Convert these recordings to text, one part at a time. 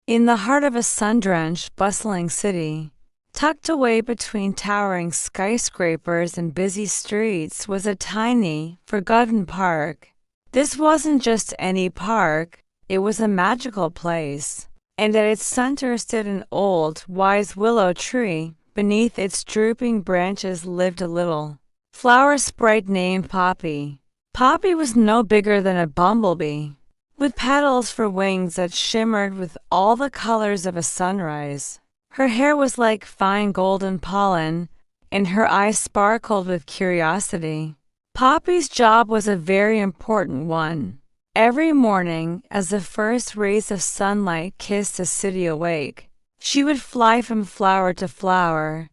In the heart of a sun-drenched, bustling city, tucked away between towering skyscrapers and busy streets, was a tiny, forgotten park. This wasn't just any park, it was a magical place. And at its center stood an old, wise willow tree. Beneath its drooping branches lived a little flower sprite named Poppy. Poppy was no bigger than a bumblebee, with petals for wings that shimmered with all the colors of a sunrise. Her hair was like fine golden pollen, and her eyes sparkled with curiosity. Poppy's job was a very important one. Every morning, as the first rays of sunlight kissed the city awake, she would fly from flower to flower,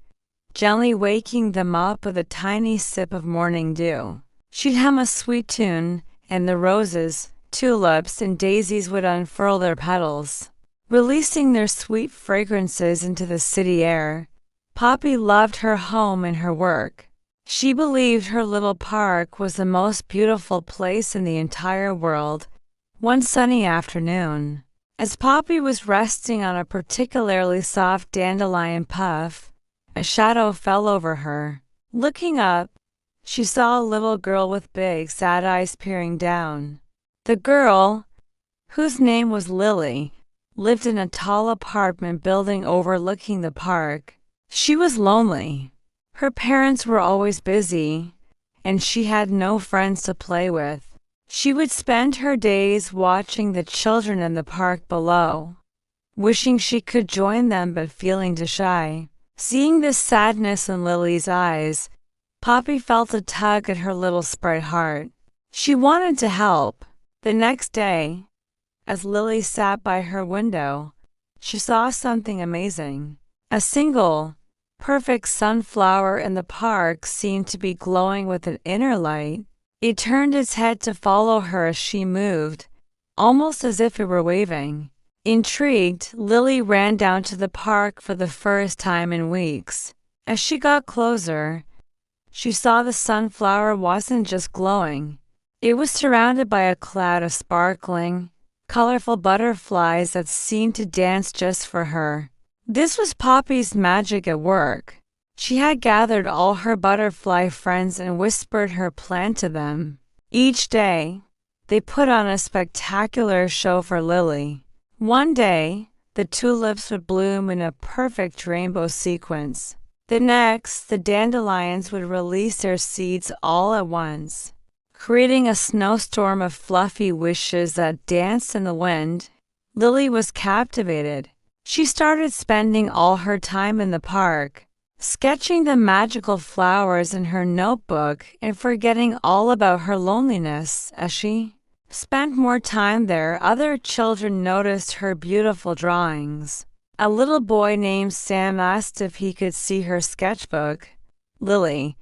gently waking them up with a tiny sip of morning dew. She'd hum a sweet tune, and the roses, tulips, and daisies would unfurl their petals, releasing their sweet fragrances into the city air. Poppy loved her home and her work. She believed her little park was the most beautiful place in the entire world. One sunny afternoon, as Poppy was resting on a particularly soft dandelion puff, a shadow fell over her. Looking up, she saw a little girl with big, sad eyes peering down. The girl, whose name was Lily, lived in a tall apartment building overlooking the park. She was lonely. Her parents were always busy, and she had no friends to play with. She would spend her days watching the children in the park below, wishing she could join them but feeling too shy. Seeing this sadness in Lily's eyes, Poppy felt a tug at her little sprite heart. She wanted to help. The next day, as Lily sat by her window, she saw something amazing. A single, perfect sunflower in the park seemed to be glowing with an inner light. It turned its head to follow her as she moved, almost as if it were waving. Intrigued, Lily ran down to the park for the first time in weeks. As she got closer, she saw the sunflower wasn't just glowing. It was surrounded by a cloud of sparkling, colorful butterflies that seemed to dance just for her. This was Poppy's magic at work. She had gathered all her butterfly friends and whispered her plan to them. Each day, they put on a spectacular show for Lily. One day, the tulips would bloom in a perfect rainbow sequence. The next, the dandelions would release their seeds all at once, creating a snowstorm of fluffy wishes that danced in the wind. Lily was captivated. She started spending all her time in the park, sketching the magical flowers in her notebook and forgetting all about her loneliness. As she spent more time there, other children noticed her beautiful drawings. A little boy named Sam asked if he could see her sketchbook. Lily,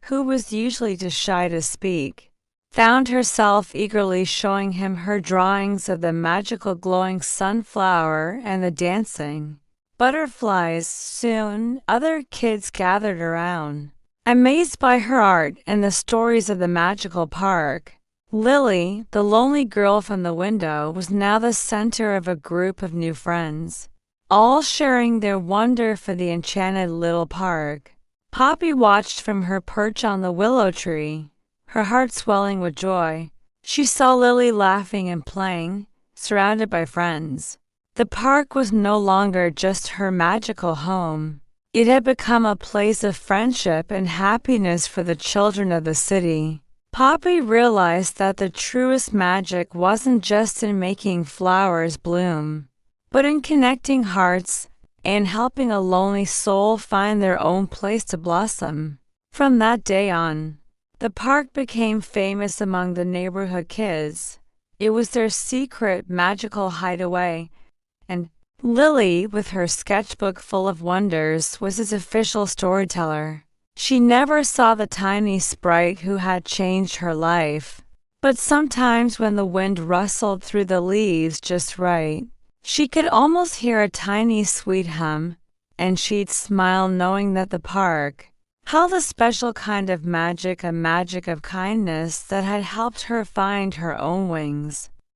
who was usually too shy to speak, found herself eagerly showing him her drawings of the magical glowing sunflower and the dancing butterflies. Soon, other kids gathered around, amazed by her art and the stories of the magical park. Lily, the lonely girl from the window, was now the center of a group of new friends, all sharing their wonder for the enchanted little park. Poppy watched from her perch on the willow tree, her heart swelling with joy. She saw Lily laughing and playing, surrounded by friends. The park was no longer just her magical home. It had become a place of friendship and happiness for the children of the city. Poppy realized that the truest magic wasn't just in making flowers bloom, but in connecting hearts and helping a lonely soul find their own place to blossom. From that day on, the park became famous among the neighborhood kids. It was their secret, magical hideaway, and Lily, with her sketchbook full of wonders, was its official storyteller. She never saw the tiny sprite who had changed her life, but sometimes when the wind rustled through the leaves just right, she could almost hear a tiny sweet hum, and she'd smile knowing that the park held a special kind of magic, a magic of kindness that had helped her find her own wings.